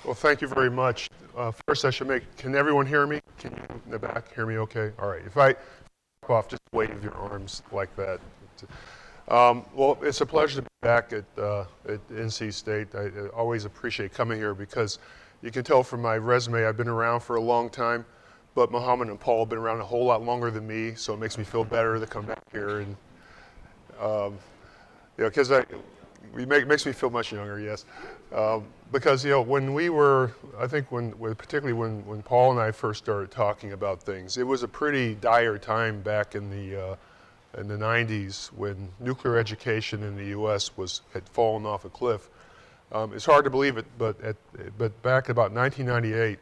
Well, thank you very much. First, I should can everyone hear me? Can you in the back hear me okay? All right. If I off, just wave your arms like that. Well, it's a pleasure to be back at NC State. I always appreciate coming here because you can tell from my resume I've been around for a long time, but Muhammad and Paul have been around a whole lot longer than me, so it makes me feel better to come back here and because makes me feel much younger, yes. Because when we were, I think particularly when Paul and I first started talking about things, it was a pretty dire time back in the 90s when nuclear education in the U.S. had fallen off a cliff. It's hard to believe it, but back about 1998,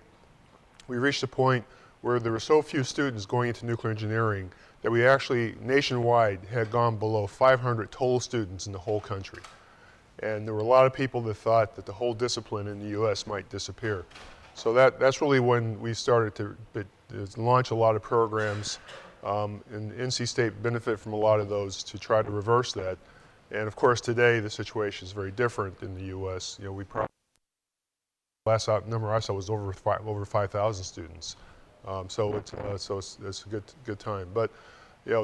we reached a point where there were so few students going into nuclear engineering that we actually nationwide had gone below 500 total students in the whole country. And there were a lot of people that thought that the whole discipline in the U.S. might disappear. So that's really when we started to launch a lot of programs, and NC State benefit from a lot of those to try to reverse that. And of course, today the situation is very different in the U.S. We probably last number I saw was over 5,000 students. So it's a good time. But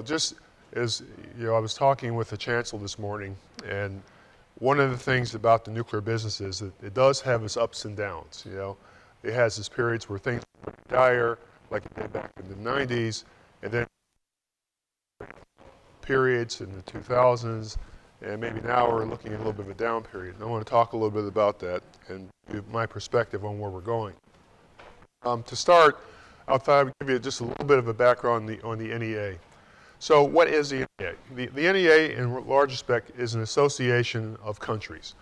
just as I was talking with the chancellor this morning, and one of the things about the nuclear business is that it does have its ups and downs. It has its periods where things are dire, like it did back in the 90s, and then periods in the 2000s, and maybe now we're looking at a little bit of a down period. And I want to talk a little bit about that and give my perspective on where we're going. To start, I thought I would give you just a little bit of a background on the NEA. So what is the NEA? The NEA, in large respect, is an association of countries.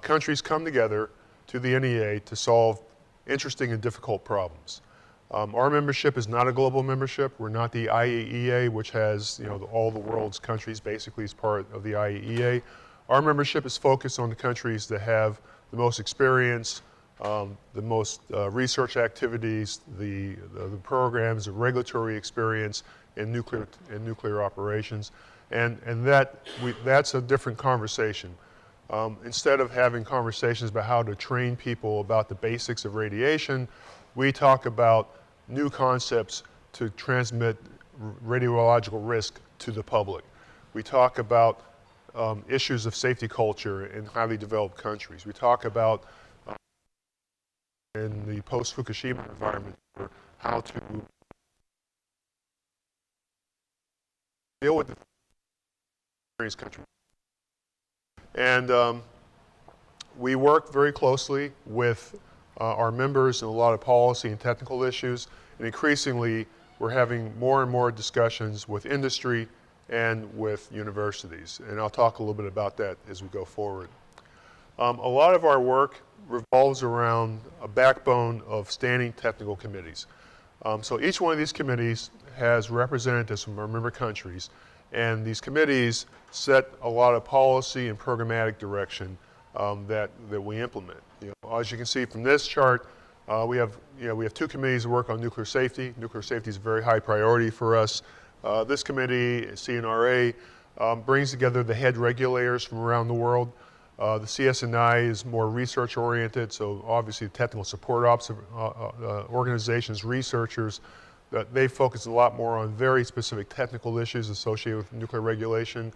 Countries come together to the NEA to solve interesting and difficult problems. Our membership is not a global membership. We're not the IAEA, which has all the world's countries basically as part of the IAEA. Our membership is focused on the countries that have the most experience, the most research activities, the programs, the regulatory experience in nuclear operations, and that's a different conversation. Instead of having conversations about how to train people about the basics of radiation, we talk about new concepts to transmit radiological risk to the public. We talk about issues of safety culture in highly developed countries. We talk about in the post-Fukushima environment how to deal with the various countries. And we work very closely with our members in a lot of policy and technical issues, and increasingly we're having more and more discussions with industry and with universities. And I'll talk a little bit about that as we go forward. A lot of our work revolves around a backbone of standing technical committees. So each one of these committees has representatives from our member countries, and these committees set a lot of policy and programmatic direction that we implement. As you can see from this chart, we have two committees that work on nuclear safety. Nuclear safety is a very high priority for us. This committee, CNRA, brings together the head regulators from around the world. The CSNI is more research oriented, so obviously technical support organizations, researchers, they focus a lot more on very specific technical issues associated with nuclear regulation.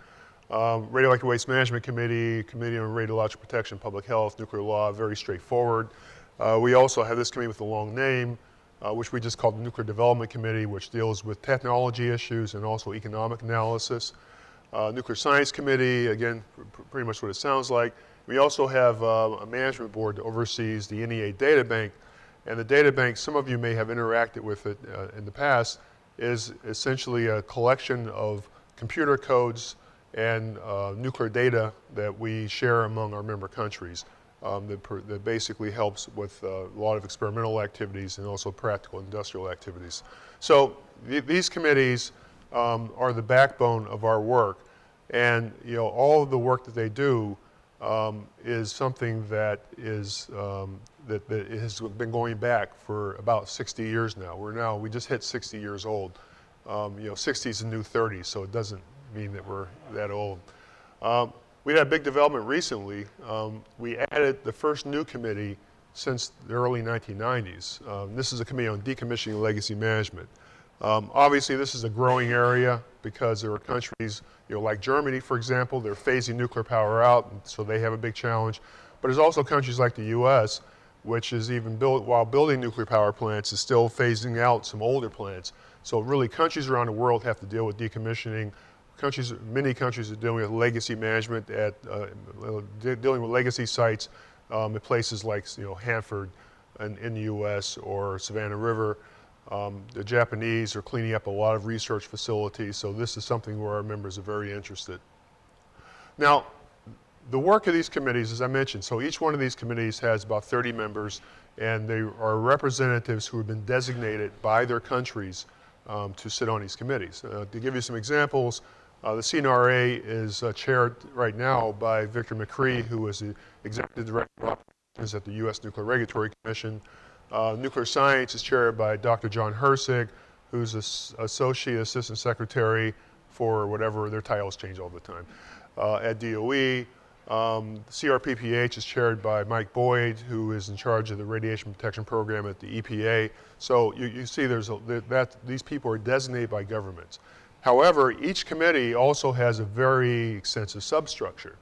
Radioactive Waste Management Committee, Committee on Radiological Protection, Public Health, Nuclear Law, very straightforward. We also have this committee with a long name, which we just call the Nuclear Development Committee, which deals with technology issues and also economic analysis. Nuclear Science Committee, again, pretty much what it sounds like. We also have a management board that oversees the NEA data bank. And the data bank, some of you may have interacted with it in the past, is essentially a collection of computer codes and nuclear data that we share among our member countries that basically helps with a lot of experimental activities and also practical industrial activities. So these committees are the backbone of our work, and all of the work that they do is something that is that has been going back for about 60 years now. We just hit 60 years old. 60 is the new 30, so it doesn't mean that we're that old. We had a big development recently. We added the first new committee since the early 1990s. This is a committee on decommissioning and legacy management. Obviously, this is a growing area because there are countries, like Germany, for example, they're phasing nuclear power out, and so they have a big challenge. But there's also countries like the U.S., which is even while building nuclear power plants, is still phasing out some older plants. So really, countries around the world have to deal with decommissioning. Many countries are dealing with legacy management, dealing with legacy sites at places like Hanford in the U.S. or Savannah River. The Japanese are cleaning up a lot of research facilities, so this is something where our members are very interested. Now, the work of these committees, as I mentioned, so each one of these committees has about 30 members, and they are representatives who have been designated by their countries to sit on these committees. To give you some examples, the CNRA is chaired right now by Victor McCree, who is the Executive Director of Operations at the U.S. Nuclear Regulatory Commission. Nuclear Science is chaired by Dr. John Hersig, who's Associate Assistant Secretary for whatever, their titles change all the time, at DOE. CRPPH is chaired by Mike Boyd, who is in charge of the Radiation Protection Program at the EPA. So you see these people are designated by governments. However, each committee also has a very extensive substructure.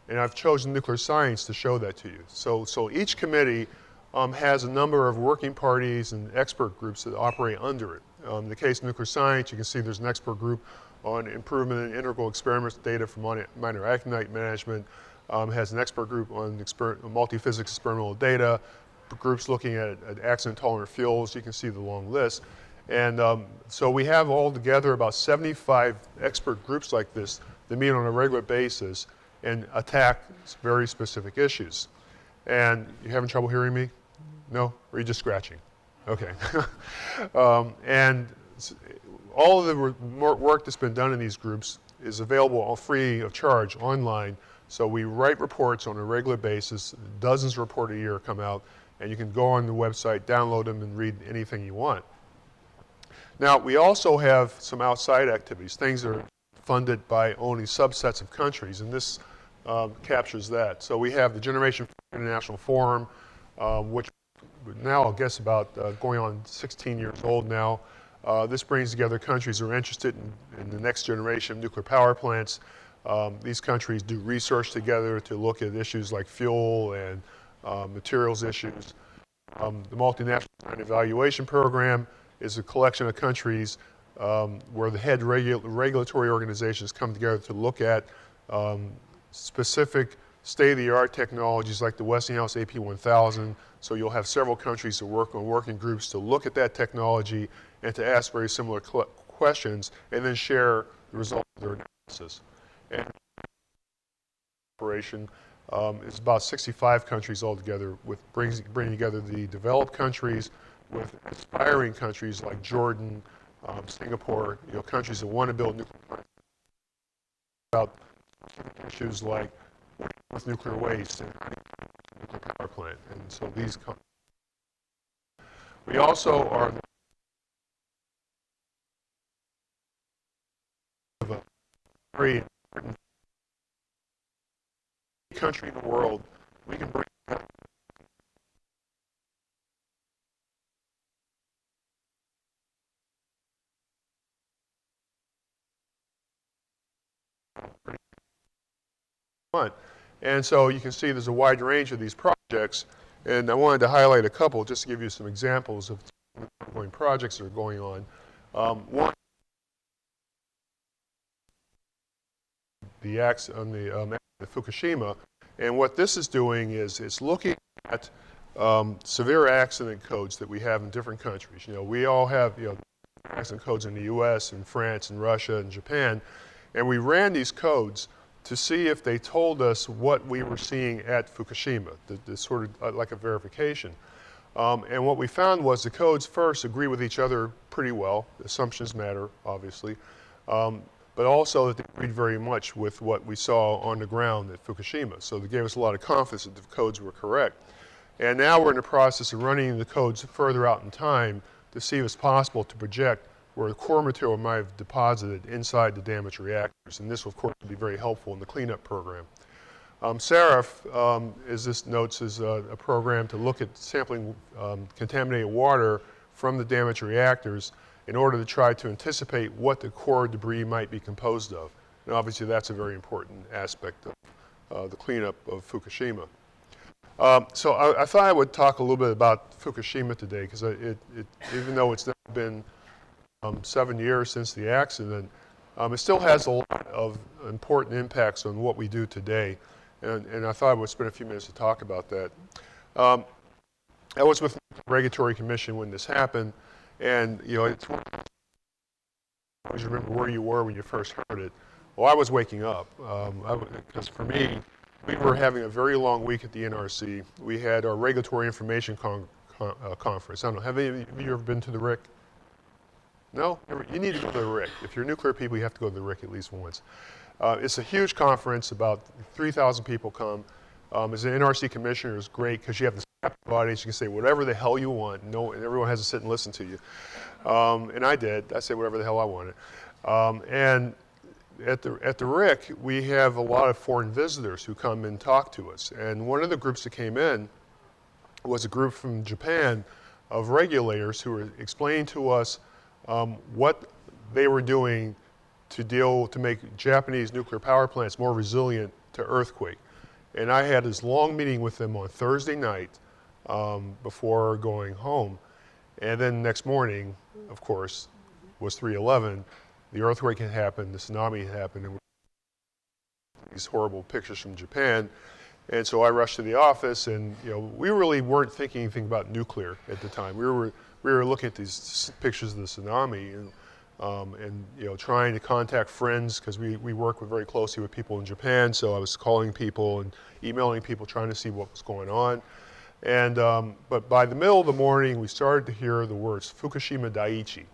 And I've chosen nuclear science to show that to you. So each committee has a number of working parties and expert groups that operate under it. In the case of nuclear science, you can see there's an expert group on improvement in integral experiments data from minor actinide management, has an expert group on multi-physics experimental data, groups looking at accident-tolerant fuels. You can see the long list. And so we have altogether about 75 expert groups like this that meet on a regular basis and attack very specific issues. And you having trouble hearing me? No? Or are you just scratching? Okay. And all of the work that's been done in these groups is available all free of charge online. So we write reports on a regular basis. Dozens of reports a year come out, and you can go on the website, download them, and read anything you want. Now, we also have some outside activities, things that are funded by only subsets of countries, and this captures that. So we have the Generation International Forum, which now, I guess, about going on 16 years old now. This brings together countries who are interested in the next generation of nuclear power plants. These countries do research together to look at issues like fuel and materials issues. The Multinational Design Evaluation Program is a collection of countries where the head regulatory organizations come together to look at specific state-of-the-art technologies like the Westinghouse AP1000. So you'll have several countries that work on working groups to look at that technology and to ask very similar questions and then share the results of their analysis. And operation is about 65 countries altogether, with bringing together the developed countries with aspiring countries like Jordan, Singapore, countries that want to build nuclear plants. About issues like with nuclear waste and nuclear power plant, and so these come. We also are a very important country in the world. We can bring and so you can see there's a wide range of these projects, and I wanted to highlight a couple just to give you some examples of ongoing projects that are going on. One, the acts on the Fukushima, and what this is doing is it's looking at severe accident codes that we have in different countries. We all have accident codes in the U.S. and France and Russia and Japan, and we ran these codes to see if they told us what we were seeing at Fukushima, the sort of like a verification. And what we found was the codes first agree with each other pretty well. Assumptions matter, obviously. But also that they agreed very much with what we saw on the ground at Fukushima. So they gave us a lot of confidence that the codes were correct. And now we're in the process of running the codes further out in time to see if it's possible to project where the core material might have deposited inside the damaged reactors. And this, of course, will be very helpful in the cleanup program. SARAF, as this notes, is a program to look at sampling contaminated water from the damaged reactors in order to try to anticipate what the core debris might be composed of. And obviously that's a very important aspect of the cleanup of Fukushima. So I thought I would talk a little bit about Fukushima today, because even though it's now been 7 years since the accident, it still has a lot of important impacts on what we do today. And I thought I would spend a few minutes to talk about that. I was with the Regulatory Commission when this happened, and it's one of always remember where you were when you first heard it. Well, I was waking up, because for me, we were having a very long week at the NRC. We had our Regulatory Information Conference. I don't know, have any of you ever been to the RIC? No? You need to go to the RIC. If you're nuclear people, you have to go to the RIC at least once. It's a huge conference, about 3,000 people come. As an NRC commissioner, it's great because you have the audience, you can say whatever the hell you want. No, and everyone has to sit and listen to you. And I did. I said whatever the hell I wanted. And at the RIC, we have a lot of foreign visitors who come and talk to us. And one of the groups that came in was a group from Japan of regulators who were explaining to us what they were doing to make Japanese nuclear power plants more resilient to earthquake. And I had this long meeting with them on Thursday night before going home. And then next morning, of course, was 3/11. The earthquake had happened, the tsunami had happened, and these horrible pictures from Japan. And so I rushed to the office, and we really weren't thinking anything about nuclear at the time. We were looking at these pictures of the tsunami, and trying to contact friends, because we work very closely with people in Japan. So I was calling people and emailing people, trying to see what was going on. And but by the middle of the morning, we started to hear the words Fukushima Daiichi,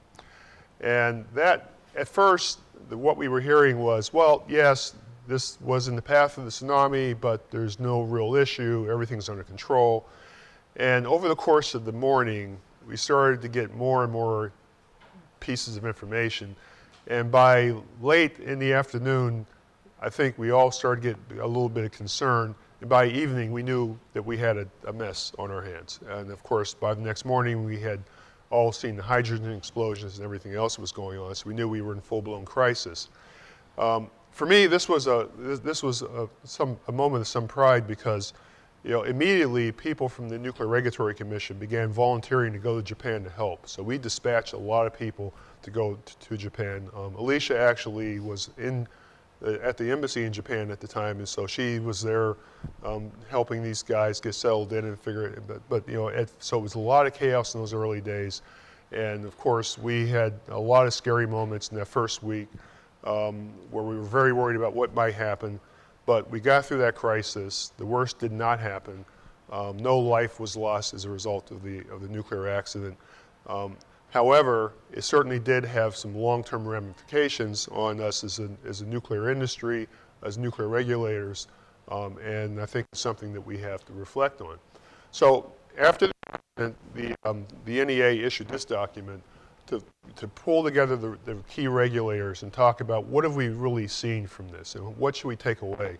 and that at first what we were hearing was, well, yes, this was in the path of the tsunami, but there's no real issue. Everything's under control. And over the course of the morning, we started to get more and more pieces of information. And by late in the afternoon, I think we all started to get a little bit of concern. And by evening, we knew that we had a mess on our hands. And of course, by the next morning, we had all seen the hydrogen explosions and everything else that was going on. So we knew we were in full-blown crisis. For me, this was a moment of some pride, because immediately people from the Nuclear Regulatory Commission began volunteering to go to Japan to help. So we dispatched a lot of people to go to Japan. Alicia actually was at the embassy in Japan at the time, and so she was there helping these guys get settled in and figure it. So it was a lot of chaos in those early days, and of course we had a lot of scary moments in that first week where we were very worried about what might happen. But we got through that crisis. The worst did not happen. No life was lost as a result of the nuclear accident. However, it certainly did have some long-term ramifications on us as a nuclear industry, as nuclear regulators, and I think it's something that we have to reflect on. So after the NEA issued this document to pull together the key regulators and talk about what have we really seen from this and what should we take away.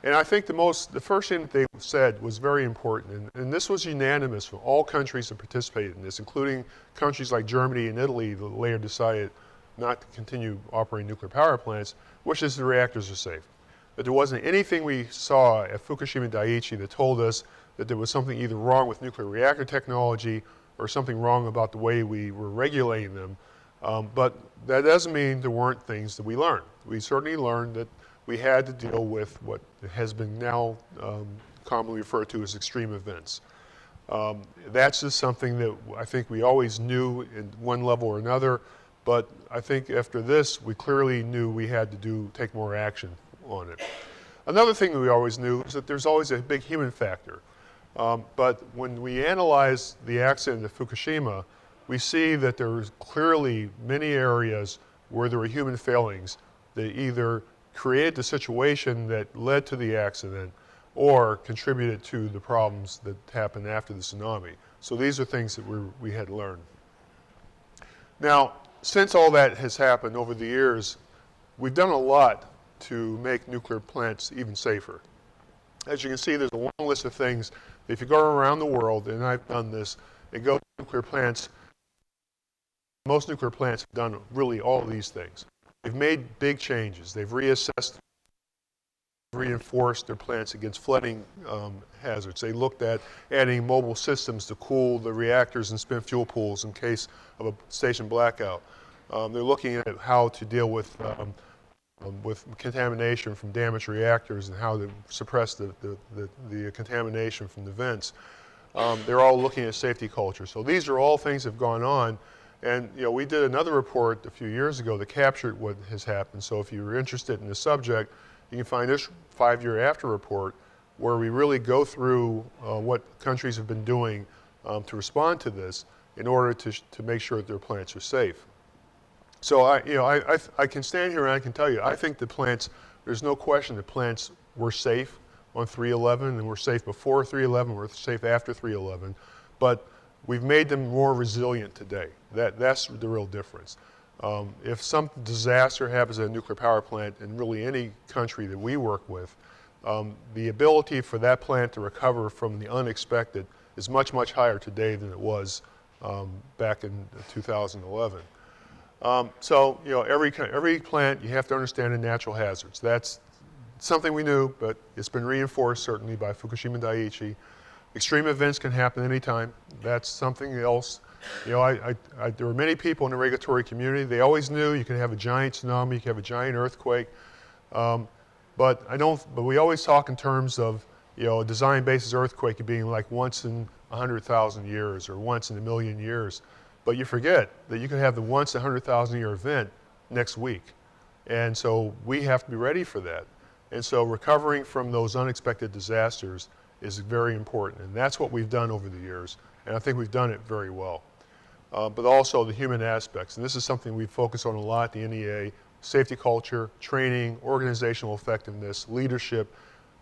And I think the first thing that they said was very important, and this was unanimous from all countries that participated in this, including countries like Germany and Italy that later decided not to continue operating nuclear power plants, which is the reactors are safe. That there wasn't anything we saw at Fukushima Daiichi that told us that there was something either wrong with nuclear reactor technology or something wrong about the way we were regulating them. But that doesn't mean there weren't things that we learned. We certainly learned that we had to deal with what has been now commonly referred to as extreme events. That's just something that I think we always knew in one level or another, but I think after this, we clearly knew we had to take more action on it. Another thing that we always knew is that there's always a big human factor. But when we analyze the accident at Fukushima, we see that there was clearly many areas where there were human failings that either created the situation that led to the accident or contributed to the problems that happened after the tsunami. So these are things that we had learned. Now, since all that has happened over the years, we've done a lot to make nuclear plants even safer. As you can see, there's a long list of things. If you go around the world, and I've done this, and go to nuclear plants, most nuclear plants have done really all of these things. They've made big changes. They've reassessed, reinforced their plants against flooding hazards. They looked at adding mobile systems to cool the reactors and spent fuel pools in case of a station blackout. They're looking at how to deal with contamination from damaged reactors and how to suppress the contamination from the vents. They're all looking at safety culture. So these are all things that have gone on. And we did another report a few years ago that captured what has happened. So if you're interested in the subject, you can find this 5-year after report where we really go through what countries have been doing to respond to this in order to make sure that their plants are safe. So I can stand here and I can tell you, I think the plants, there's no question the plants were safe on 3/11 and were safe before 3/11, were safe after 3/11, but we've made them more resilient today. That's the real difference. If some disaster happens at a nuclear power plant in really any country that we work with, the ability for that plant to recover from the unexpected is much, much higher today than it was back in 2011. So every plant, you have to understand the natural hazards. That's something we knew, but it's been reinforced certainly by Fukushima Daiichi. Extreme events can happen anytime. That's something else. There were many people in the regulatory community. They always knew you could have a giant tsunami, you could have a giant earthquake. But we always talk in terms of a design basis earthquake being like once in 100,000 years or once in a million years. But you forget that you can have the once in 100,000 year event next week. And so we have to be ready for that. And so recovering from those unexpected disasters is very important. And that's what we've done over the years. And I think we've done it very well. But also the human aspects. And this is something we focus on a lot at the NEA: safety culture, training, organizational effectiveness, leadership.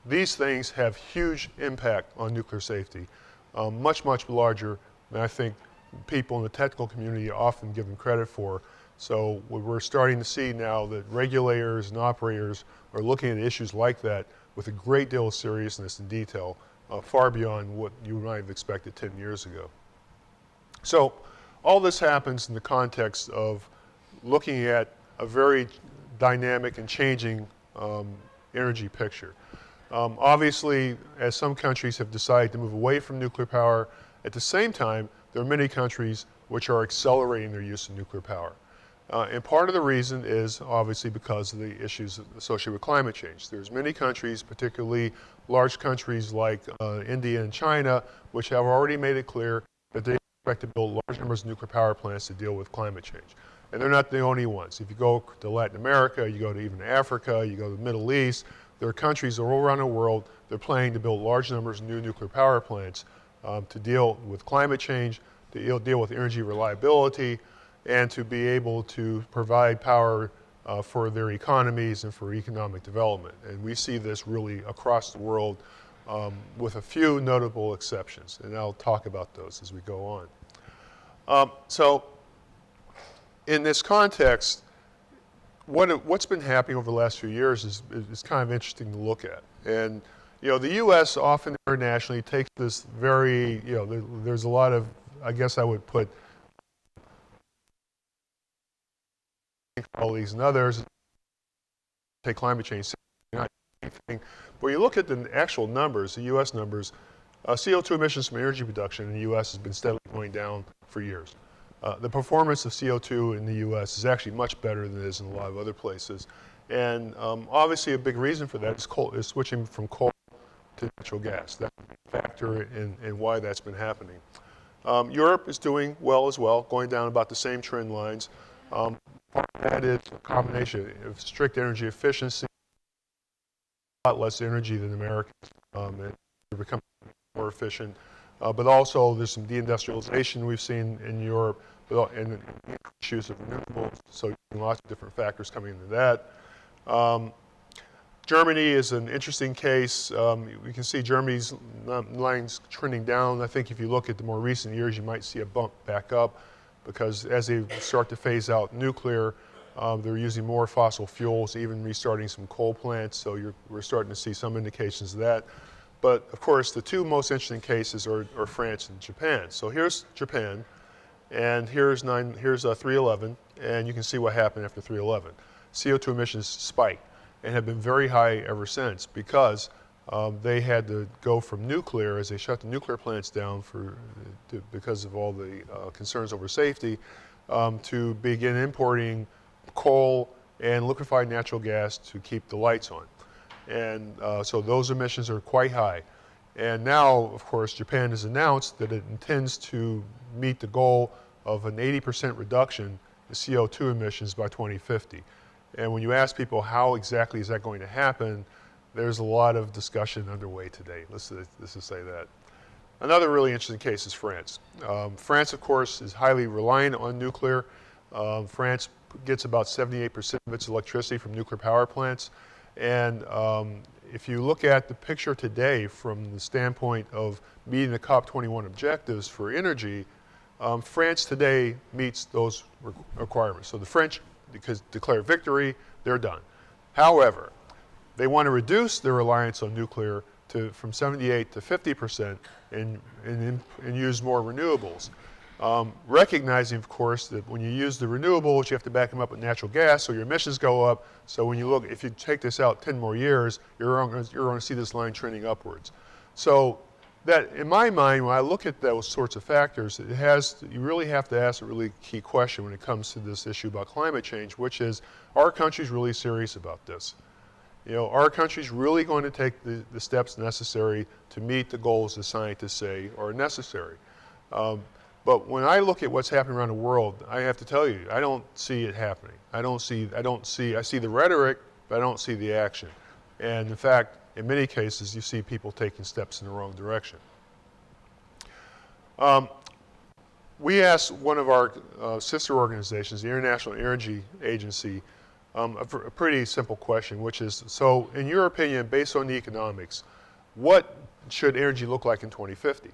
These things have huge impact on nuclear safety, much, much larger than I think people in the technical community often give them credit for. So we're starting to see now that regulators and operators are looking at issues like that with a great deal of seriousness and detail, far beyond what you might have expected 10 years ago. So all this happens in the context of looking at a very dynamic and changing energy picture. Obviously, as some countries have decided to move away from nuclear power, at the same time, there are many countries which are accelerating their use of nuclear power. And part of the reason is obviously because of the issues associated with climate change. There's many countries, particularly large countries like India and China, which have already made it clear that they expect to build large numbers of nuclear power plants to deal with climate change. And they're not the only ones. If you go to Latin America, you go to even Africa, you go to the Middle East, there are countries all around the world, they're planning to build large numbers of new nuclear power plants to deal with climate change, to deal with energy reliability, and to be able to provide power for their economies and for economic development. And we see this really across the world with a few notable exceptions. And I'll talk about those as we go on. So in this context, what's been happening over the last few years is kind of interesting to look at. And the U.S. often internationally takes this very, there's a lot of, I guess I would put colleagues and others take climate change not anything. But you look at the actual numbers, the U.S. numbers, CO2 emissions from energy production in the U.S. has been steadily going down for years. The performance of CO2 in the U.S. is actually much better than it is in a lot of other places. And obviously a big reason for that is switching from coal to natural gas. That's a factor in why that's been happening. Europe is doing well as well, going down about the same trend lines. Part of that is a combination of strict energy efficiency, a lot less energy than Americans, and they're becoming more efficient. But also there's some deindustrialization we've seen in Europe, and issues of renewables, so lots of different factors coming into that. Germany is an interesting case. We can see Germany's lines trending down. I think if you look at the more recent years, you might see a bump back up because as they start to phase out nuclear, they're using more fossil fuels, even restarting some coal plants. So we're starting to see some indications of that. But of course, the two most interesting cases are France and Japan. So here's Japan, and here's 311, and you can see what happened after 311. CO2 emissions spiked and have been very high ever since because they had to go from nuclear, as they shut the nuclear plants down because of all the concerns over safety, to begin importing coal and liquefied natural gas to keep the lights on. And so those emissions are quite high. And now, of course, Japan has announced that it intends to meet the goal of an 80% reduction in CO2 emissions by 2050. And when you ask people how exactly is that going to happen, there's a lot of discussion underway today. Let's just say that. Another really interesting case is France. France, of course, is highly reliant on nuclear. France gets about 78% of its electricity from nuclear power plants. And if you look at the picture today from the standpoint of meeting the COP21 objectives for energy, France today meets those requirements. So the French declare victory, they're done. However, they want to reduce their reliance on nuclear from 78 to 50% and use more renewables. Recognizing, of course, that when you use the renewables, you have to back them up with natural gas, so your emissions go up. So when you look, if you take this out 10 more years, you're going to see this line trending upwards. So that, in my mind, when I look at those sorts of factors, you really have to ask a really key question when it comes to this issue about climate change, which is, are countries really serious about this? You know, are countries really going to take the steps necessary to meet the goals the scientists say are necessary? But when I look at what's happening around the world, I have to tell you, I don't see it happening. I see the rhetoric, but I don't see the action. And in fact, in many cases, you see people taking steps in the wrong direction. We asked one of our sister organizations, the International Energy Agency, a pretty simple question, which is, so in your opinion, based on the economics, what should energy look like in 2050?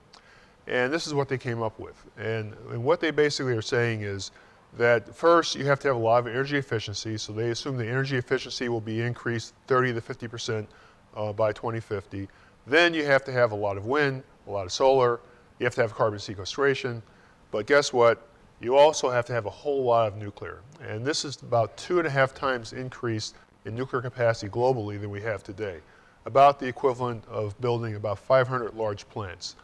And this is what they came up with. And what they basically are saying is that first, you have to have a lot of energy efficiency. So they assume the energy efficiency will be increased 30 to 50% by 2050. Then you have to have a lot of wind, a lot of solar. You have to have carbon sequestration. But guess what? You also have to have a whole lot of nuclear. And this is about 2.5 times increase in nuclear capacity globally than we have today. About the equivalent of building about 500 large plants.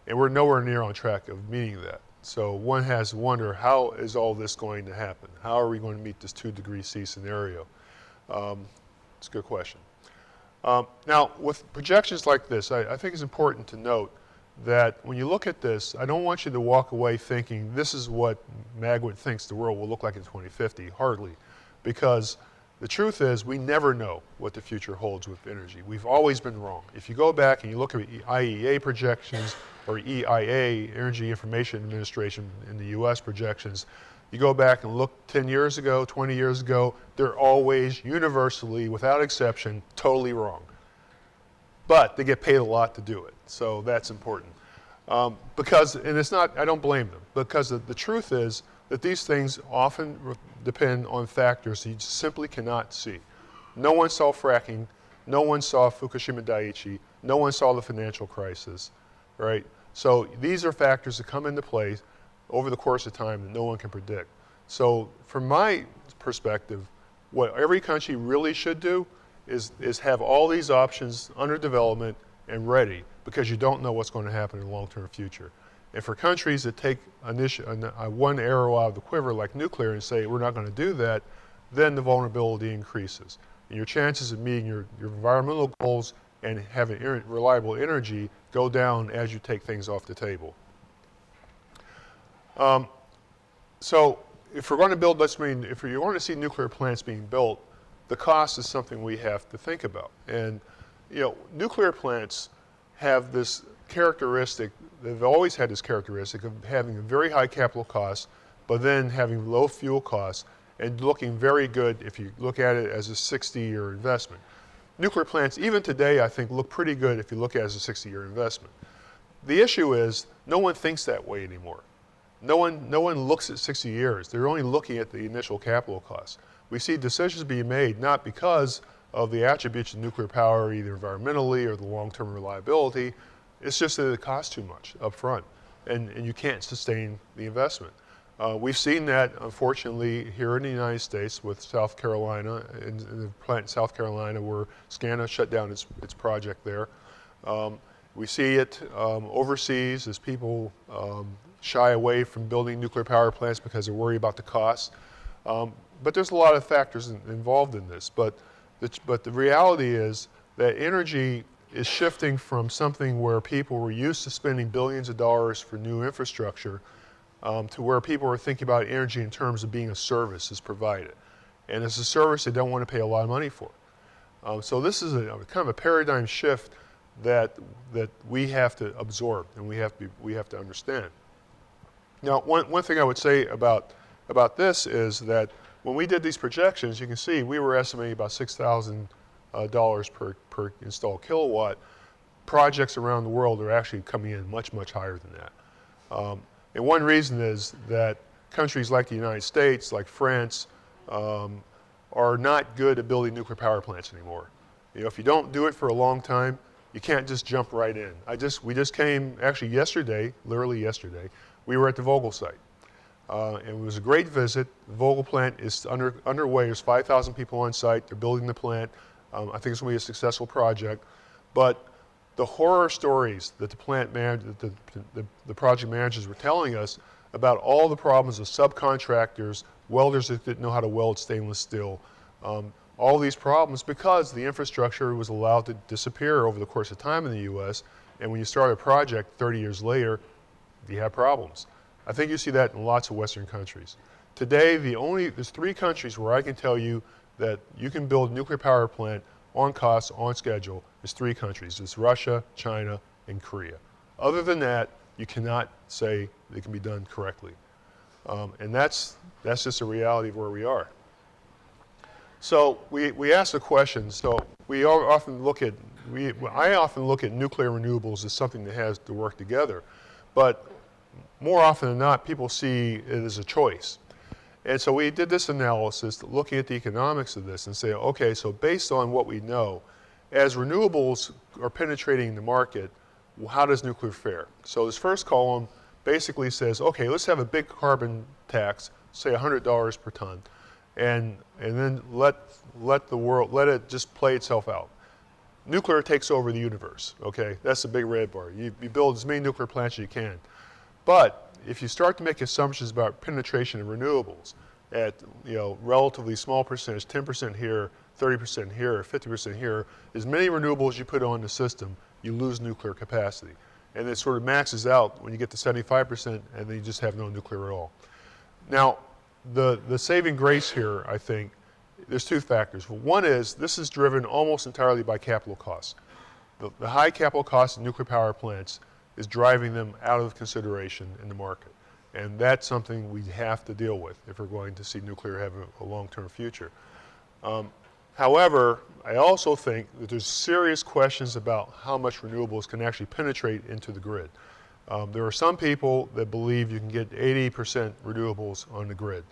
And we're nowhere near on track of meeting that. So one has to wonder, how is all this going to happen? How are we going to meet this 2°C scenario? It's a good question. Now, with projections like this, I think it's important to note that when you look at this, I don't want you to walk away thinking this is what Magwood thinks the world will look like in 2050, hardly. Because the truth is, we never know what the future holds with energy. We've always been wrong. If you go back and you look at IEA projections or EIA, Energy Information Administration in the US projections, you go back and look 10 years ago, 20 years ago, they're always universally, without exception, totally wrong. But they get paid a lot to do it, so that's important. And it's not, I don't blame them, because the truth is that these things often depend on factors you simply cannot see. No one saw fracking, no one saw Fukushima Daiichi, no one saw the financial crisis, right? So these are factors that come into play over the course of time that no one can predict. So from my perspective, what every country really should do is have all these options under development and ready, because you don't know what's going to happen in the long-term future. And for countries that take one arrow out of the quiver like nuclear and say, we're not going to do that, then the vulnerability increases. And your chances of meeting your environmental goals and having reliable energy go down as you take things off the table. So if we're going to build, if you want to see nuclear plants being built, the cost is something we have to think about. And nuclear plants have this characteristic, they've always had this characteristic of having a very high capital cost, but then having low fuel costs and looking very good if you look at it as a 60-year investment. Nuclear plants, even today, I think look pretty good if you look at it as a 60-year investment. The issue is no one thinks that way anymore. No one looks at 60 years. They're only looking at the initial capital costs. We see decisions being made not because of the attributes of nuclear power, either environmentally or the long-term reliability. It's just that it costs too much up front, and you can't sustain the investment. We've seen that, unfortunately, here in the United States with South Carolina, in the plant in South Carolina where SCANA shut down its project there. We see it overseas as people shy away from building nuclear power plants because they're worried about the cost. But there's a lot of factors involved in this. But the reality is that energy is shifting from something where people were used to spending billions of dollars for new infrastructure to where people are thinking about energy in terms of being a service that's provided. And it's a service they don't want to pay a lot of money for. So this is a kind of a paradigm shift that we have to absorb and we have to understand. Now, one thing I would say about this is that when we did these projections, you can see we were estimating about $6,000 per installed kilowatt. Projects around the world are actually coming in much, much higher than that. And one reason is that countries like the United States, like France, are not good at building nuclear power plants anymore. You know, if you don't do it for a long time, you can't just jump right in. We just came, actually yesterday, literally yesterday, we were at the Vogtle site. And it was a great visit. The Vogtle plant is underway. There's 5,000 people on site. They're building the plant. I think it's going to be a successful project. But the horror stories that the project managers were telling us about all the problems of subcontractors, welders that didn't know how to weld stainless steel, all these problems because the infrastructure was allowed to disappear over the course of time in the U.S. And when you start a project 30 years later, you have problems. I think you see that in lots of Western countries. Today, there's 3 countries where I can tell you that you can build a nuclear power plant on cost, on schedule. There's 3 countries. It's Russia, China, and Korea. Other than that, you cannot say it can be done correctly. And that's just a reality of where we are. So we ask the question, so I often look at nuclear renewables as something that has to work together. But more often than not, people see it as a choice. And so we did this analysis looking at the economics of this and say, okay, so based on what we know, as renewables are penetrating the market, well, how does nuclear fare? So this first column basically says, okay, let's have a big carbon tax, say $100 per ton, and then let it just play itself out. Nuclear takes over the universe, okay? That's the big red bar. You build as many nuclear plants as you can. But if you start to make assumptions about penetration of renewables at relatively small percentage, 10% here, 30% here, 50% here, as many renewables you put on the system, you lose nuclear capacity. And it sort of maxes out when you get to 75%, and then you just have no nuclear at all. Now, the saving grace here, I think, there's 2 factors. One is this is driven almost entirely by capital costs. The high capital costs of nuclear power plants is driving them out of consideration in the market. And that's something we have to deal with if we're going to see nuclear have a long-term future. However, I also think that there's serious questions about how much renewables can actually penetrate into the grid. There are some people that believe you can get 80% renewables on the grid.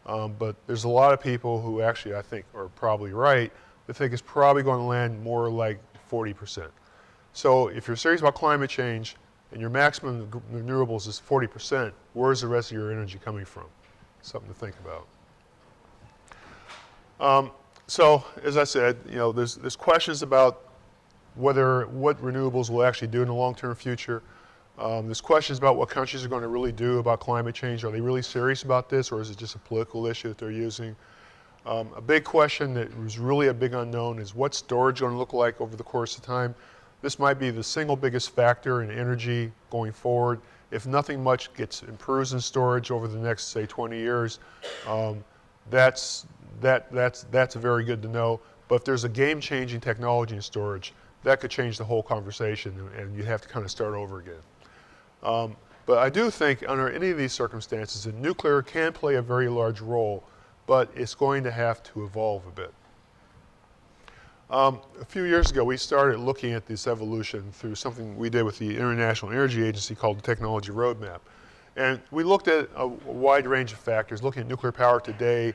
But there's a lot of people who actually, I think, are probably right, that think it's probably going to land more like 40%. So if you're serious about climate change, and your maximum renewables is 40%, where's the rest of your energy coming from? Something to think about. So as I said, there's questions about what renewables will actually do in the long-term future. There's questions about what countries are going to really do about climate change. Are they really serious about this, or is it just a political issue that they're using? A big question that was really a big unknown is what's storage going to look like over the course of time? This might be the single biggest factor in energy going forward. If nothing much improves in storage over the next, say, 20 years, that's very good to know. But if there's a game-changing technology in storage, that could change the whole conversation, and you have to kind of start over again. But I do think under any of these circumstances that nuclear can play a very large role, but it's going to have to evolve a bit. A few years ago, we started looking at this evolution through something we did with the International Energy Agency called the Technology Roadmap. And we looked at a wide range of factors, looking at nuclear power today,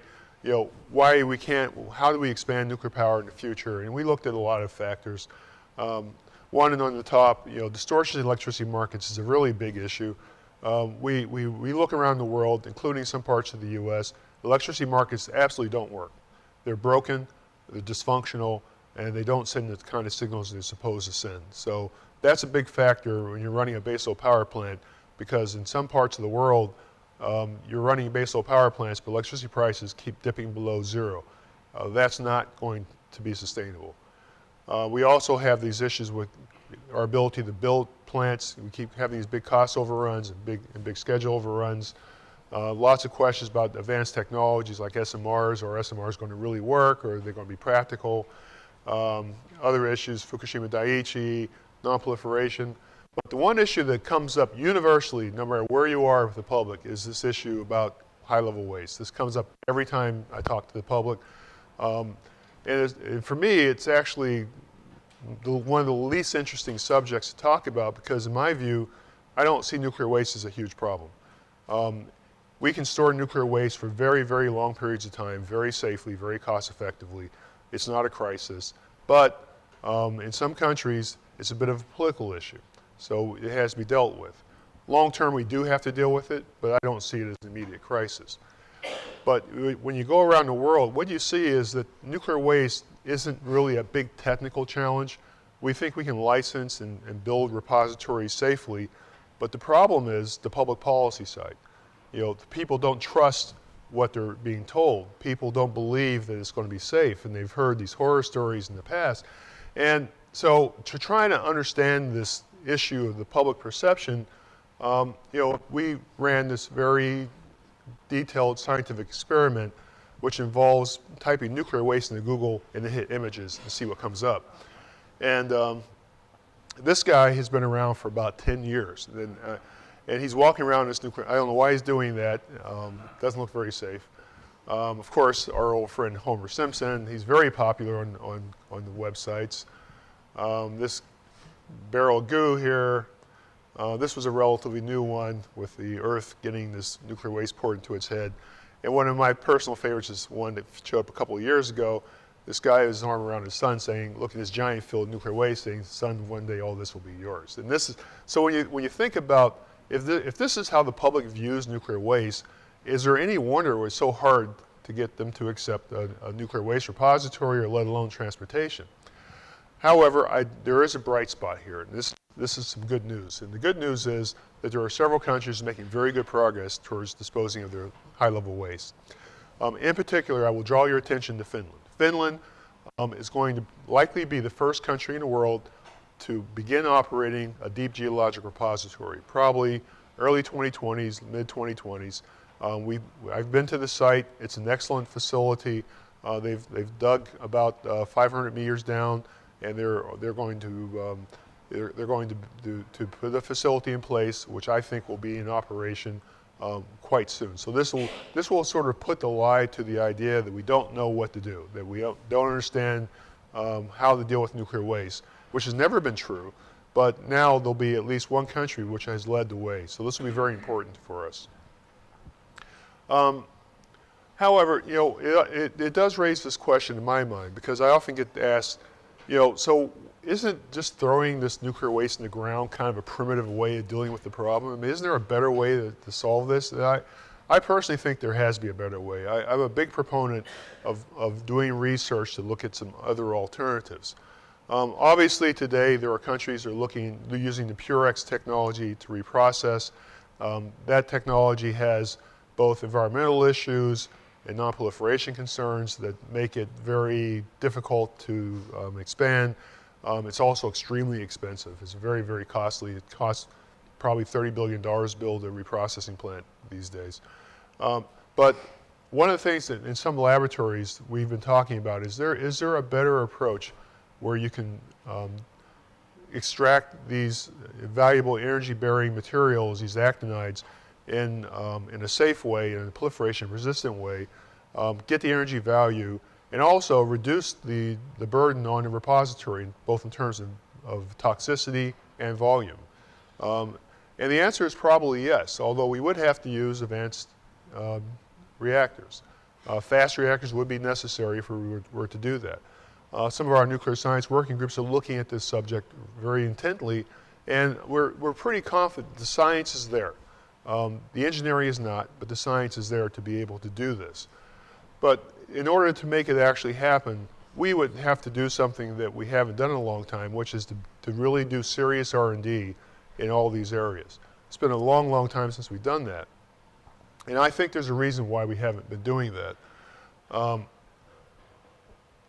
why we can't, how do we expand nuclear power in the future? And we looked at a lot of factors. One, and on the top, distortion in electricity markets is a really big issue. We look around the world, including some parts of the US, electricity markets absolutely don't work. They're broken, they're dysfunctional, and they don't send the kind of signals they're supposed to send. So that's a big factor when you're running a baseload power plant, because in some parts of the world, you're running baseload power plants, but electricity prices keep dipping below zero. That's not going to be sustainable. We also have these issues with our ability to build plants. We keep having these big cost overruns and big schedule overruns. Lots of questions about advanced technologies like SMRs. Are SMRs going to really work, or are they going to be practical? Other issues, Fukushima Daiichi, non-proliferation. But the one issue that comes up universally, no matter where you are with the public, is this issue about high-level waste. This comes up every time I talk to the public. And for me, it's actually one of the least interesting subjects to talk about, because in my view, I don't see nuclear waste as a huge problem. We can store nuclear waste for very, very long periods of time, very safely, very cost effectively. It's not a crisis. But in some countries, it's a bit of a political issue. So it has to be dealt with. Long term, we do have to deal with it, but I don't see it as an immediate crisis. But when you go around the world, what you see is that nuclear waste isn't really a big technical challenge. We think we can license and build repositories safely, but the problem is the public policy side. The people don't trust what they're being told. People don't believe that it's going to be safe, and they've heard these horror stories in the past. And so to try to understand this issue of the public perception, we ran this very detailed scientific experiment which involves typing nuclear waste into Google and then hit images and see what comes up. And this guy has been around for about 10 years. And he's walking around this nuclear, I don't know why he's doing that, doesn't look very safe. Of course, our old friend Homer Simpson, he's very popular on the websites. This barrel of goo here, this was a relatively new one with the Earth getting this nuclear waste poured into its head. And one of my personal favorites is one that showed up a couple of years ago. This guy has his arm around his son saying, look at this giant field of nuclear waste, saying, son, one day all this will be yours. And this is, so when you think about, if this is how the public views nuclear waste, is there any wonder it was so hard to get them to accept a nuclear waste repository, or let alone transportation? However, there is a bright spot here, and this is some good news. And the good news is that there are several countries making very good progress towards disposing of their high-level waste. In particular, I will draw your attention to Finland. Finland is going to likely be the first country in the world to begin operating a deep geologic repository, probably early 2020s, mid 2020s. I've been to the site. It's an excellent facility. They've dug about 500 meters down, and they're going to put a facility in place, which I think will be in operation quite soon. So this will sort of put the lie to the idea that we don't know what to do, that we don't understand how to deal with nuclear waste, which has never been true. But now there'll be at least one country which has led the way. So this will be very important for us. However, it does raise this question in my mind, because I often get asked, so isn't just throwing this nuclear waste in the ground kind of a primitive way of dealing with the problem? I mean, isn't there a better way to solve this? I personally think there has to be a better way. I'm a big proponent of doing research to look at some other alternatives. Obviously today there are countries that are using the Purex technology to reprocess. That technology has both environmental issues and non-proliferation concerns that make it very difficult to expand. It's also extremely expensive. It's very, very costly. It costs probably $30 billion to build a reprocessing plant these days. But one of the things that in some laboratories we've been talking about is there a better approach where you can extract these valuable energy-bearing materials, these actinides, in a safe way, in a proliferation-resistant way, get the energy value, and also reduce the burden on the repository, both in terms of toxicity and volume? And the answer is probably yes, although we would have to use advanced reactors. Fast reactors would be necessary if we were to do that. Some of our nuclear science working groups are looking at this subject very intently, and we're pretty confident the science is there. The engineering is not, but the science is there to be able to do this. But in order to make it actually happen, we would have to do something that we haven't done in a long time, which is to really do serious R&D in all these areas. It's been a long, long time since we've done that. And I think there's a reason why we haven't been doing that.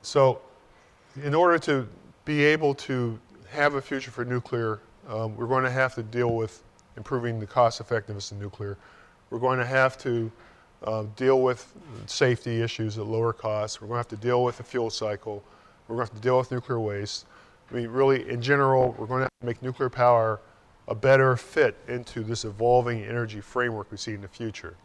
So in order to be able to have a future for nuclear, we're going to have to deal with improving the cost effectiveness of nuclear. We're going to have to deal with safety issues at lower costs. We're going to have to deal with the fuel cycle. We're going to have to deal with nuclear waste. I mean, really, in general, we're going to have to make nuclear power a better fit into this evolving energy framework we see in the future.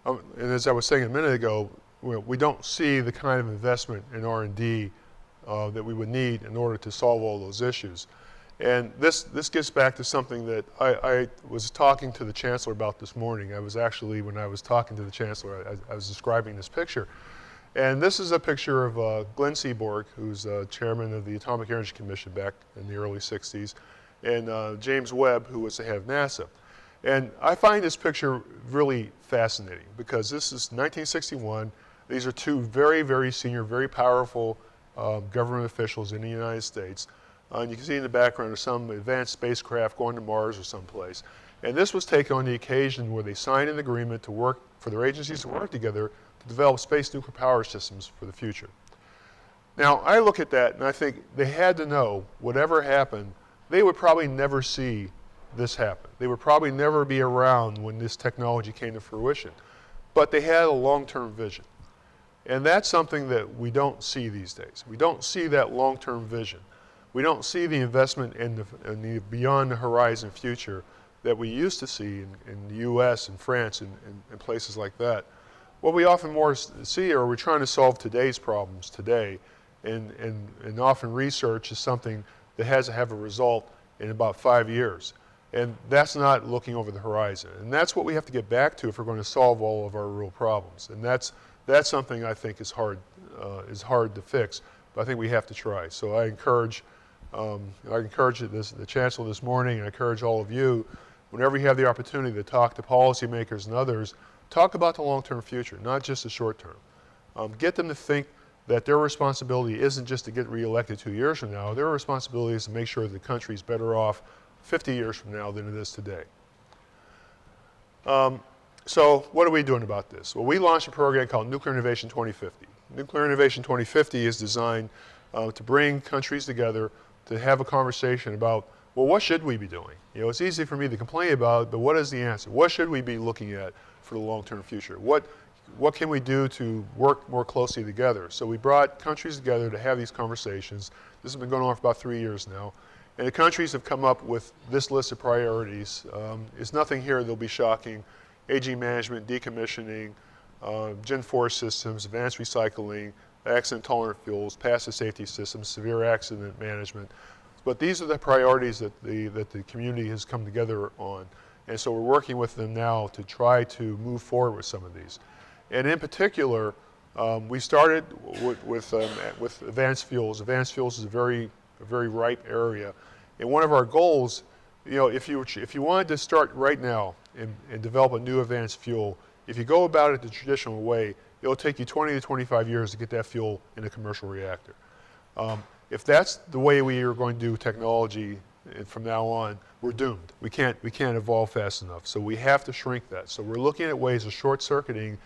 And as I was saying a minute ago, we don't see the kind of investment in R&D that we would need in order to solve all those issues. And this gets back to something that I was talking to the Chancellor about this morning. I was actually, when I was talking to the Chancellor, I was describing this picture. And this is a picture of Glenn Seaborg, who's chairman of the Atomic Energy Commission back in the early 60s, and James Webb, who was the head of NASA. And I find this picture really fascinating because this is 1961. These are two very, very senior, very powerful government officials in the United States. And you can see in the background of some advanced spacecraft going to Mars or someplace. And this was taken on the occasion where they signed an agreement to work, for their agencies to work together to develop space nuclear power systems for the future. Now, I look at that and I think they had to know whatever happened, they would probably never see this happen. They would probably never be around when this technology came to fruition. But they had a long-term vision. And that's something that we don't see these days. We don't see that long-term vision. We don't see the investment in the beyond the horizon future that we used to see in the US and France and places like that. What we often more see are we're trying to solve today's problems today, and often research is something that has to have a result in about 5 years. And that's not looking over the horizon. And that's what we have to get back to if we're going to solve all of our real problems. And that's something I think is hard to fix, but I think we have to try. So I encourage the Chancellor this morning, and I encourage all of you, whenever you have the opportunity to talk to policymakers and others, talk about the long-term future, not just the short term. Get them to think that their responsibility isn't just to get reelected 2 years from now. Their responsibility is to make sure the country is better off 50 years from now than it is today. So what are we doing about this? Well, we launched a program called Nuclear Innovation 2050. Nuclear Innovation 2050 is designed to bring countries together to have a conversation about, well, what should we be doing? You know, it's easy for me to complain about it, but what is the answer? What should we be looking at for the long-term future? What can we do to work more closely together? So we brought countries together to have these conversations. This has been going on for about 3 years now. And the countries have come up with this list of priorities. It's nothing here that'll be shocking. Aging management, decommissioning, Gen 4 systems, advanced recycling, accident-tolerant fuels, passive safety systems, severe accident management. But these are the priorities that the community has come together on. And so we're working with them now to try to move forward with some of these. And in particular, we started with advanced fuels. Advanced fuels is a very ripe area. And one of our goals, you know, if you wanted to start right now and develop a new advanced fuel, if you go about it the traditional way, it'll take you 20 to 25 years to get that fuel in a commercial reactor. If that's the way we are going to do technology from now on, we're doomed. We can't evolve fast enough. So we have to shrink that. So we're looking at ways of short-circuiting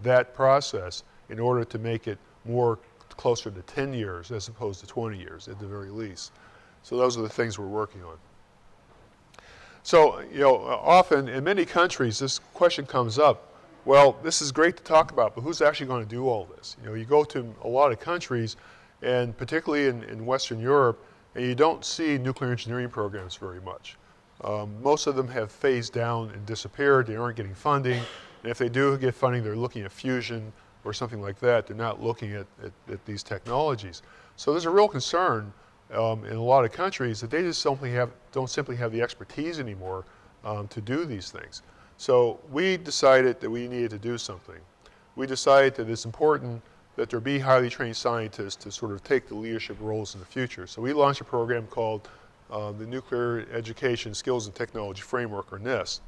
that process in order to make it more closer to 10 years as opposed to 20 years at the very least. So those are the things we're working on. So, you know, often in many countries this question comes up, well, this is great to talk about, but who's actually going to do all this? You know, you go to a lot of countries, and particularly in Western Europe, and you don't see nuclear engineering programs very much. Most of them have phased down and disappeared. They aren't getting funding. And if they do get funding, they're looking at fusion or something like that. They're not looking at these technologies. So there's a real concern in a lot of countries that they just don't simply have the expertise anymore to do these things. So we decided that we needed to do something. we decided that it's important that there be highly trained scientists to sort of take the leadership roles in the future. So we launched a program called the Nuclear Education Skills and Technology Framework, or NEST.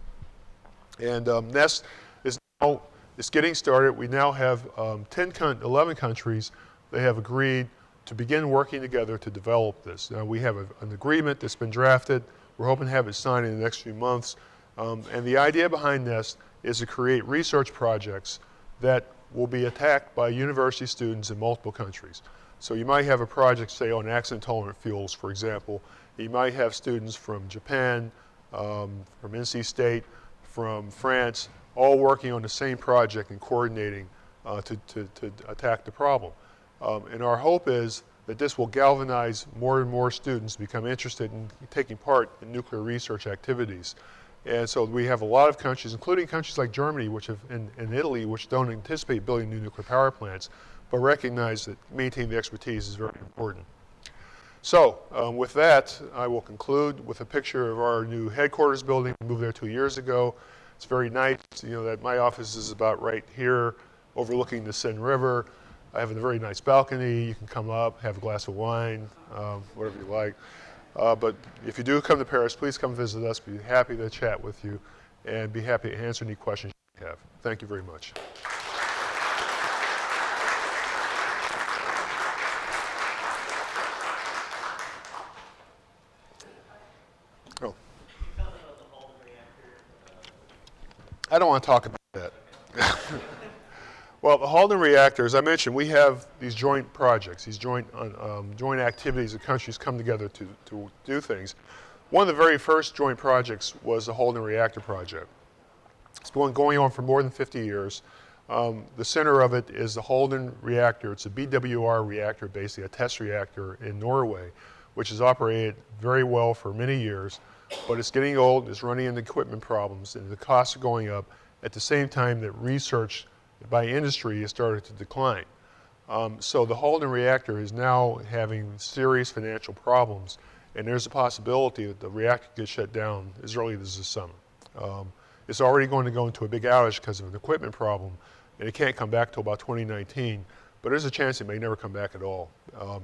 And NEST is now it's getting started. We now have 11 countries that have agreed to begin working together to develop this. Now we have an agreement that's been drafted. We're hoping to have it signed in the next few months. And the idea behind NEST is to create research projects that will be attacked by university students in multiple countries. So you might have a project, say, on accident-tolerant fuels, for example. You might have students from Japan, from NC State, from France, all working on the same project and coordinating to attack the problem. And our hope is that this will galvanize more and more students to become interested in taking part in nuclear research activities. And so we have a lot of countries, including countries like Germany, which have, and Italy, which don't anticipate building new nuclear power plants, but recognize that maintaining the expertise is very important. So with that, I will conclude with a picture of our new headquarters building. We moved there 2 years ago. It's very nice. You know, that my office is about right here, overlooking the Seine River. I have a very nice balcony. You can come up, have a glass of wine, whatever you like. But if you do come to Paris, please come visit us. Be happy to chat with you and be happy to answer any questions you have. Thank you very much. Oh. I don't want to talk about that. Well, the Halden reactor, as I mentioned, we have these joint projects, these joint activities that countries come together to do things. One of the very first joint projects was the Halden reactor project. It's been going on for more than 50 years. The center of it is the Halden reactor. It's a BWR reactor, basically a test reactor in Norway, which has operated very well for many years, but it's getting old, it's running into equipment problems, and the costs are going up at the same time that research by industry has started to decline. So the Halden reactor is now having serious financial problems, and there's a possibility that the reactor gets shut down as early as this summer. It's already going to go into a big outage because of an equipment problem, and it can't come back till about 2019, but there's a chance it may never come back at all.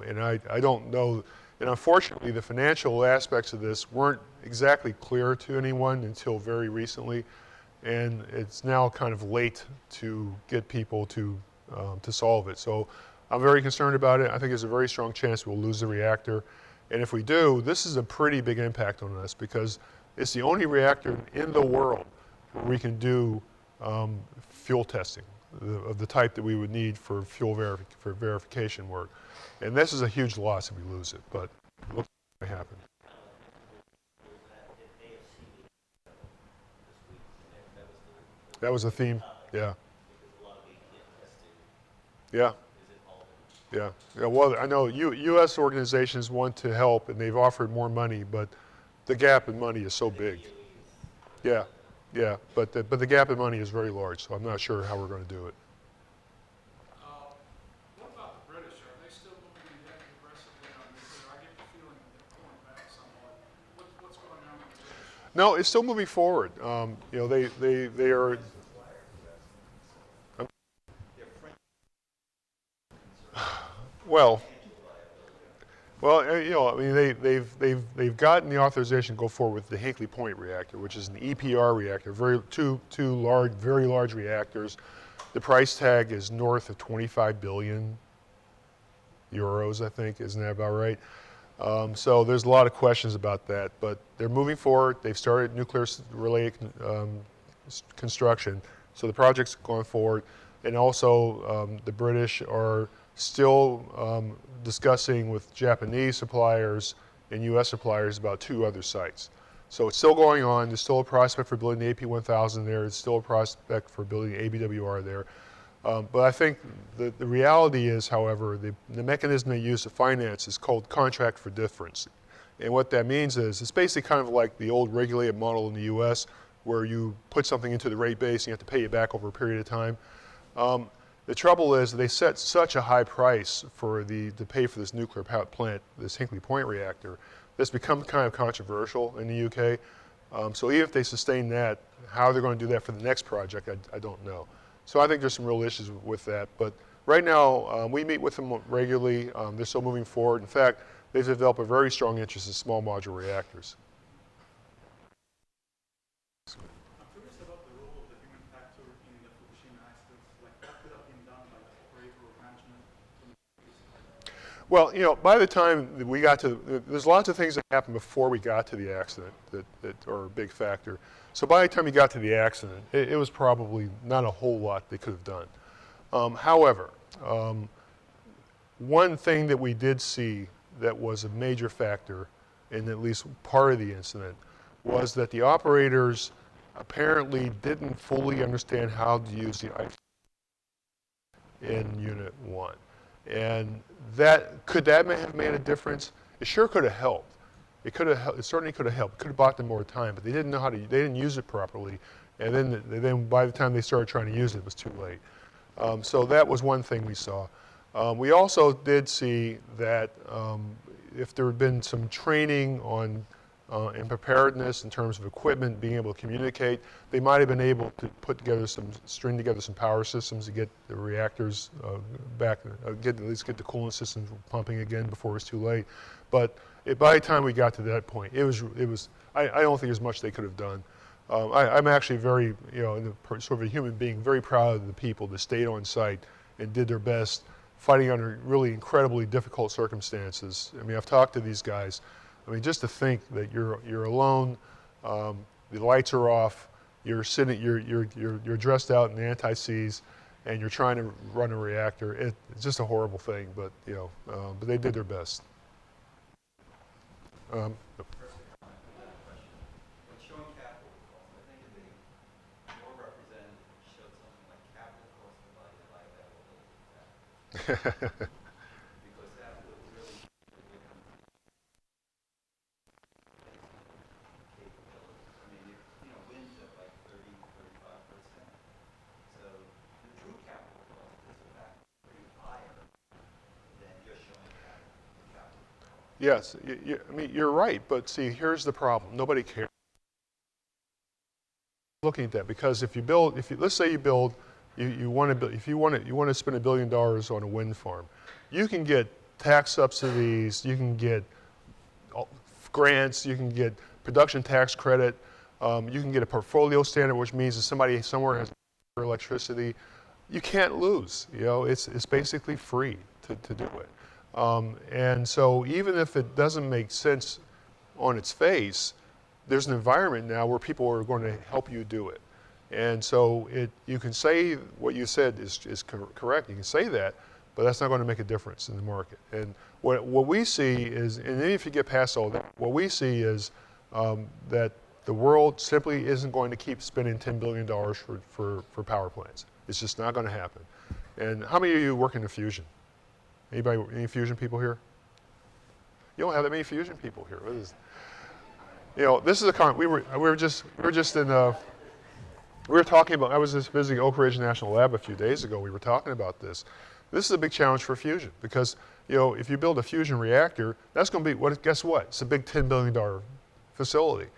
And I don't know, and unfortunately the financial aspects of this weren't exactly clear to anyone until very recently. And it's now kind of late to get people to solve it. So I'm very concerned about it. I think there's a very strong chance we'll lose the reactor. And if we do, this is a pretty big impact on us because it's the only reactor in the world where we can do fuel testing of the type that we would need for for verification work. And this is a huge loss if we lose it, but it looks like it may happen. That was a theme, yeah. Yeah. Yeah. Yeah. Well, I know U.S. organizations want to help, and they've offered more money, but the gap in money is so big. Yeah. Yeah. But the gap in money is very large, so I'm not sure how we're going to do it. What about the British? Are they still moving ahead aggressively on nuclear? I get the feeling that they're pulling back somewhat. What's going on with the British? No, it's still moving forward. You know, they are. Well, you know, I mean, they've gotten the authorization to go forward with the Hinkley Point reactor, which is an EPR reactor, two large, very large reactors. The price tag is north of 25 billion euros, I think, isn't that about right? So there's a lot of questions about that, but they're moving forward. They've started nuclear-related construction, so the project's going forward. And also, the British are still discussing with Japanese suppliers and U.S. suppliers about 2 other sites. So it's still going on. There's still a prospect for building the AP1000 there. There's still a prospect for building ABWR there. But I think the reality is, however, the mechanism they use to finance is called contract for difference. And what that means is it's basically kind of like the old regulated model in the U.S. where you put something into the rate base and you have to pay it back over a period of time. The trouble is they set such a high price to pay for this nuclear power plant, this Hinkley Point reactor, that's become kind of controversial in the UK. So even if they sustain that, how they're going to do that for the next project, I don't know. So I think there's some real issues with that. But right now, we meet with them regularly. They're still moving forward. In fact, they've developed a very strong interest in small modular reactors. I'm curious about the role of the human factor in the Fukushima accidents. Like, what could have been done by the operator or management to make this? Well, by the time that we got to, there's lots of things that happened before we got to the accident that are a big factor. So by the time we got to the accident, it was probably not a whole lot they could have done. However, one thing that we did see that was a major factor in at least part of the incident was that the operators apparently didn't fully understand how to use the ice in Unit 1. And could that have made a difference? It sure could have helped. It certainly could have helped. It could have bought them more time, but they didn't use it properly. And then by the time they started trying to use it, it was too late. So that was one thing we saw. We also did see that if there had been some training on in preparedness in terms of equipment, being able to communicate, they might have been able to string together some power systems to get the reactors back, at least get the coolant systems pumping again before it was too late. But by the time we got to that point, I don't think there's much they could have done. I'm actually very, sort of a human being, very proud of the people that stayed on site and did their best, fighting under really incredibly difficult circumstances. I mean, I've talked to these guys. I mean, just to think that you're alone, the lights are off, you're dressed out in anti-seize, and you're trying to run a reactor. It's just a horrible thing, but but they did their best. Because that would really capability. I mean, wins at like 30-35%. So the true capital cost is in fact pretty higher than just showing capital cost. Yes, I mean, you're right, but see, here's the problem. Nobody cares looking at that, because let's say you build, you want to build, if you want to spend $1 billion on a wind farm, you can get tax subsidies, you can get grants, you can get production tax credit, you can get a portfolio standard, which means that somebody somewhere has electricity. You can't lose. It's basically free to do it. And so even if it doesn't make sense on its face, there's an environment now where people are going to help you do it. And so you can say what you said is correct. You can say that, but that's not going to make a difference in the market. And what we see is, and then if you get past all that, what we see is that the world simply isn't going to keep spending $10 billion for power plants. It's just not going to happen. And how many of you work in fusion? Any fusion people here? You don't have that many fusion people here. This is we were talking about, I was just visiting Oak Ridge National Lab a few days ago. We were talking about this. This is a big challenge for fusion because, if you build a fusion reactor, that's going to be, guess what? It's a big $10 billion facility.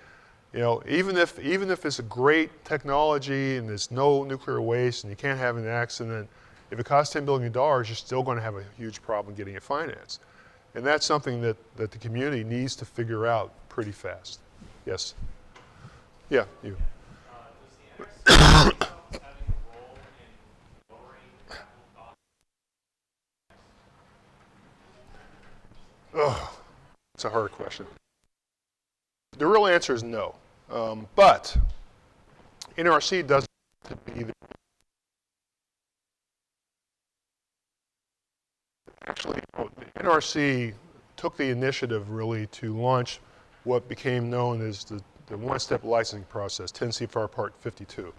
Even if it's a great technology and there's no nuclear waste and you can't have an accident, if it costs $10 billion, you're still going to have a huge problem getting it financed. And that's something that the community needs to figure out pretty fast. Yes? Yeah, you. Does the accident itself having a role in lowering capital costs? Oh, it's a hard question. The real answer is no. But NRC doesn't have to be the actually, NRC took the initiative really to launch what became known as the one-step licensing process, 10 CFR Part 52.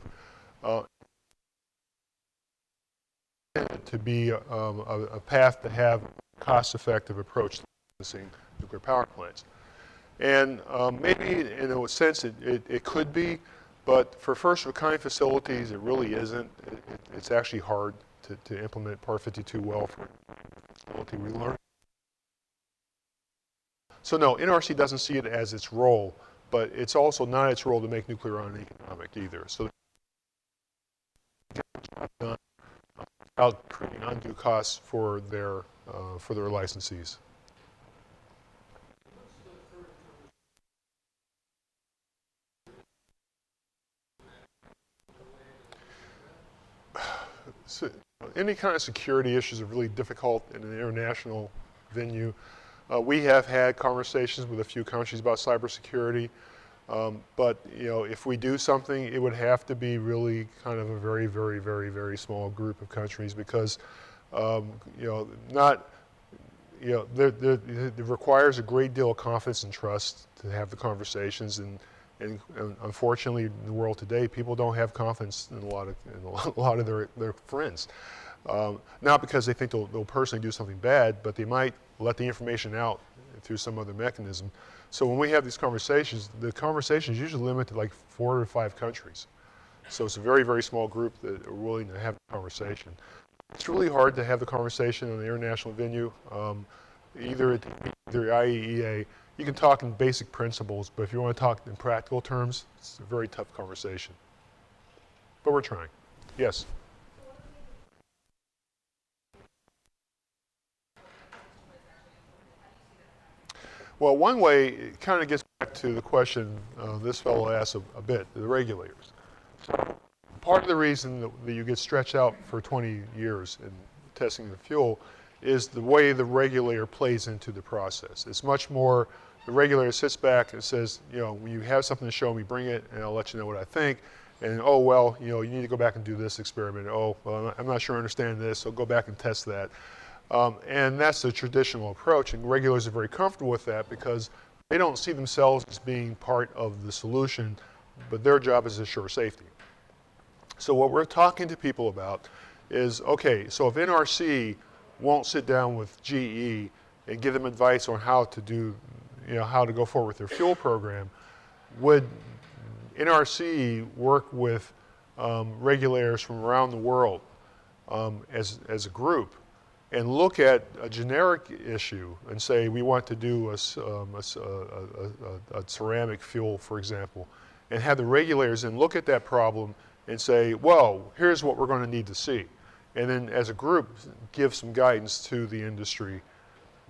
To be a path to have a cost-effective approach to licensing nuclear power plants. And maybe in a sense it could be, but for first-of-a-kind facilities, it really isn't. It's actually hard to implement Part 52 well for facility we learn. So no, NRC doesn't see it as its role, but it's also not its role to make nuclear uneconomic either. So done without creating undue costs for their licensees. So, any kind of security issues are really difficult in an international venue. We have had conversations with a few countries about cybersecurity, but if we do something, it would have to be really kind of a very, very, very, very small group of countries because, not, it requires a great deal of confidence and trust to have the conversations, and unfortunately, in the world today, people don't have confidence in a lot of their friends. Not because they think they'll personally do something bad, but they might let the information out through some other mechanism. So when we have these conversations, the conversations usually limit to like 4 or 5 countries. So it's a very, very small group that are willing to have the conversation. It's really hard to have the conversation in an international venue. Either at either IEEA, you can talk in basic principles, but if you want to talk in practical terms, it's a very tough conversation. But we're trying. Yes? Well, one way, it kind of gets back to the question this fellow asked a bit, the regulators. Part of the reason that you get stretched out for 20 years in testing the fuel is the way the regulator plays into the process. It's much more, the regulator sits back and says, when you have something to show me, bring it, and I'll let you know what I think. And, oh, well, you need to go back and do this experiment. Oh, well, I'm not sure I understand this, so go back and test that. And that's the traditional approach, and regulators are very comfortable with that because they don't see themselves as being part of the solution, but their job is to assure safety. So what we're talking to people about is, okay, so if NRC won't sit down with GE and give them advice on how to do, how to go forward with their fuel program, would NRC work with regulators from around the world as a group and look at a generic issue and say we want to do a ceramic fuel, for example, and have the regulators then look at that problem and say, well, here's what we're going to need to see. And then as a group, give some guidance to the industry.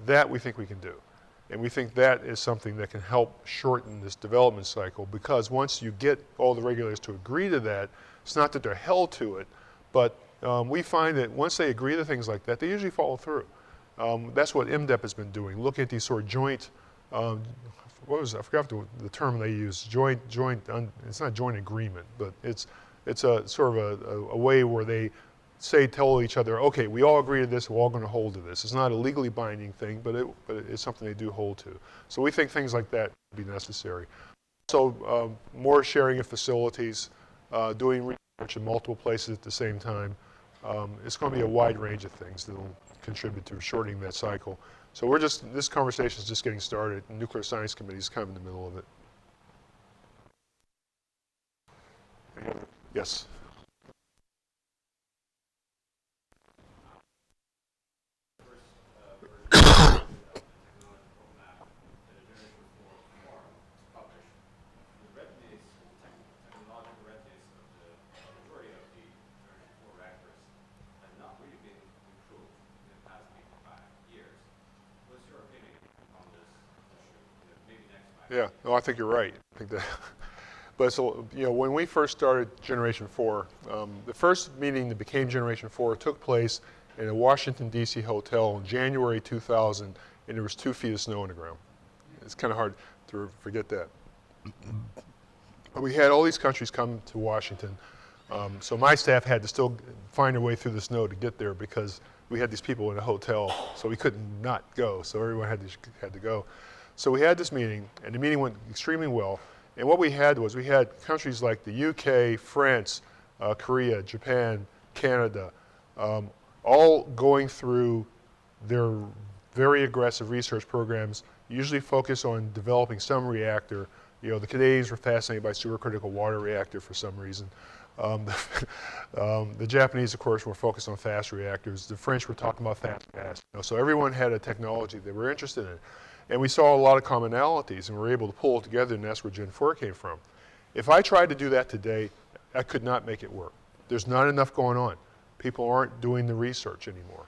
That we think we can do. And we think that is something that can help shorten this development cycle because once you get all the regulators to agree to that, it's not that they're held to it, but we find that once they agree to things like that, they usually follow through. That's what MDEP has been doing, looking at these sort of joint, I forgot the term they use, it's not joint agreement, but it's a sort of a way where they tell each other, okay, we all agree to this, we're all going to hold to this. It's not a legally binding thing, but it's something they do hold to. So we think things like that would be necessary. Also, more sharing of facilities, doing research in multiple places at the same time. It's going to be a wide range of things that will contribute to shortening that cycle. So this conversation is just getting started. The Nuclear Science Committee is kind of in the middle of it. Yes? Yeah, no, I think you're right. I think that, but so, when we first started Generation 4, the first meeting that became Generation 4 took place in a Washington, D.C. hotel in January 2000, and there was 2 feet of snow on the ground. It's kind of hard to forget that. But we had all these countries come to Washington, so my staff had to still find their way through the snow to get there because we had these people in a hotel, so we couldn't not go, so everyone had to go. So we had this meeting, and the meeting went extremely well. And what we had countries like the UK, France, Korea, Japan, Canada, all going through their very aggressive research programs, usually focus on developing some reactor. The Canadians were fascinated by supercritical water reactor for some reason. The Japanese, of course, were focused on fast reactors. The French were talking about fast gas. So everyone had a technology they were interested in. And we saw a lot of commonalities, and we were able to pull it together, and that's where Gen 4 came from. If I tried to do that today, I could not make it work. There's not enough going on. People aren't doing the research anymore.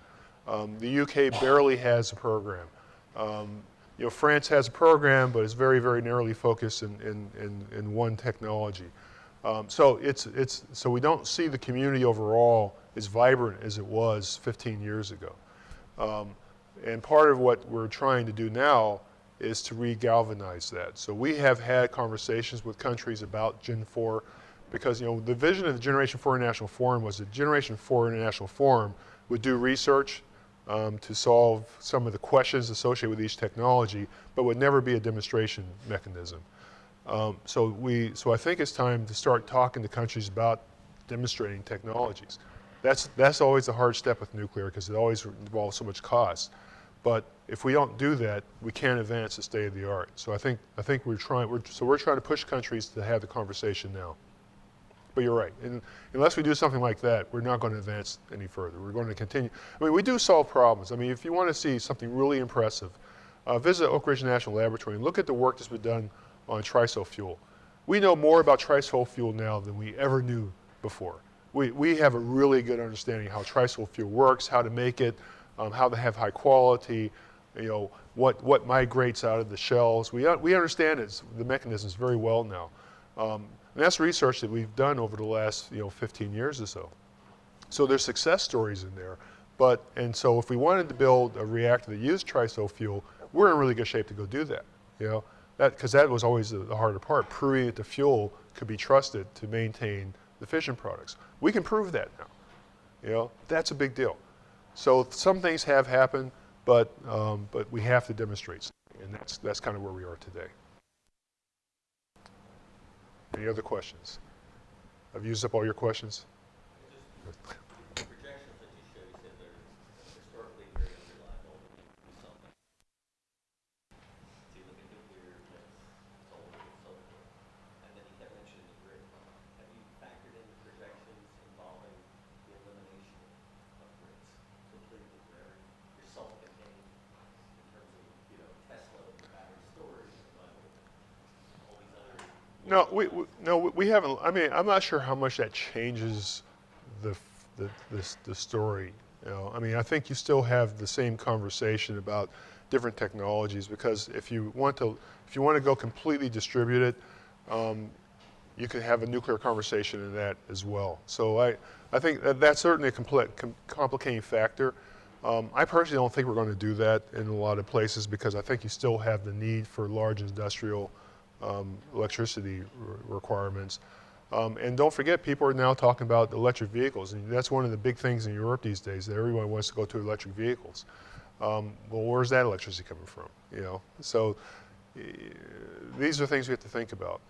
The UK barely has a program. France has a program, but it's very, very narrowly focused in one technology. So we don't see the community overall as vibrant as it was 15 years ago. And part of what we're trying to do now is to re-galvanize that. So we have had conversations with countries about Gen 4 because the vision of the Generation 4 International Forum was that Generation 4 International Forum would do research to solve some of the questions associated with each technology, but would never be a demonstration mechanism. So I think it's time to start talking to countries about demonstrating technologies. That's always the hard step with nuclear because it always involves so much cost. But if we don't do that, we can't advance the state of the art. So I think we're trying to push countries to have the conversation now. But you're right. And unless we do something like that, we're not going to advance any further. We're going to continue. I mean, we do solve problems. I mean, if you want to see something really impressive, visit Oak Ridge National Laboratory and look at the work that's been done on TRISO fuel. We know more about TRISO fuel now than we ever knew before. We have a really good understanding of how TRISO fuel works, how to make it, how to have high quality, what migrates out of the shells. We understand the mechanisms very well now. And that's research that we've done over the last 15 years or so. So there's success stories in there. And so if we wanted to build a reactor that used TRISO fuel, we're in really good shape to go do that. Because that was always the harder part, proving that the fuel could be trusted to maintain the fission products. We can prove that now. That's a big deal. So some things have happened, but we have to demonstrate something, and that's kind of where we are today. Any other questions? I've used up all your questions. The projections that you show, you said they're historically very unreliable. Do something. So you look at nuclear, that's older and so forth. And then you kept mentioning the grid. Have you factored in projections involving the elimination of grids completely, where you're self-contained in terms of, Tesla battery storage and all these other. No, we haven't. I mean, I'm not sure how much that changes the story. I mean, I think you still have the same conversation about different technologies because if you want to go completely distributed, you could have a nuclear conversation in that as well. So I think that's certainly a complicating factor. I personally don't think we're going to do that in a lot of places because I think you still have the need for large industrial electricity requirements. And don't forget, people are now talking about electric vehicles, and that's one of the big things in Europe these days, that everyone wants to go to electric vehicles. Well, where's that electricity coming from? So these are things we have to think about.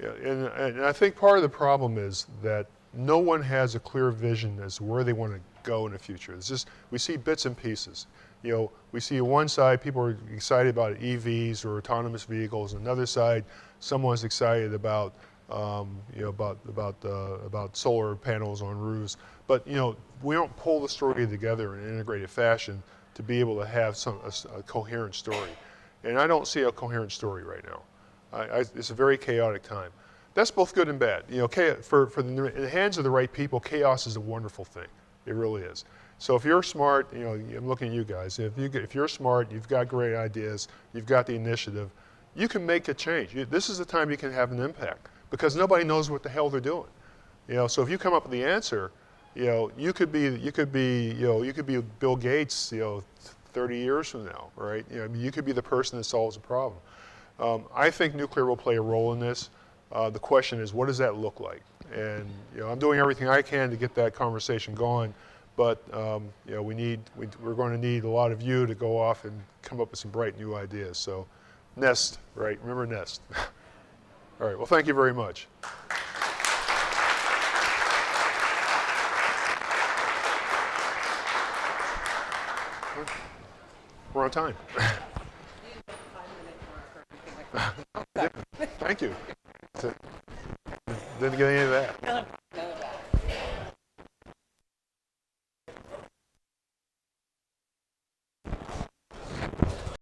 And I think part of the problem is that no one has a clear vision as to where they want to go in the future. It's just, we see bits and pieces. We see on one side people are excited about EVs or autonomous vehicles. On another side, someone's excited about about solar panels on roofs. But we don't pull the story together in an integrated fashion to be able to have a coherent story. And I don't see a coherent story right now. It's a very chaotic time. That's both good and bad. For in the hands of the right people, chaos is a wonderful thing. It really is. So if you're smart, I'm looking at you guys. If you're smart, you've got great ideas, you've got the initiative, you can make a change. This is the time you can have an impact because nobody knows what the hell they're doing. So if you come up with the answer, you could be Bill Gates, 30 years from now, right? You could be the person that solves the problem. I think nuclear will play a role in this. The question is, what does that look like? And I'm doing everything I can to get that conversation going. But we're going to need a lot of you to go off and come up with some bright new ideas. So, NEST, right? Remember NEST. All right. Well, thank you very much. We're on time. Thank you. Didn't get any of that.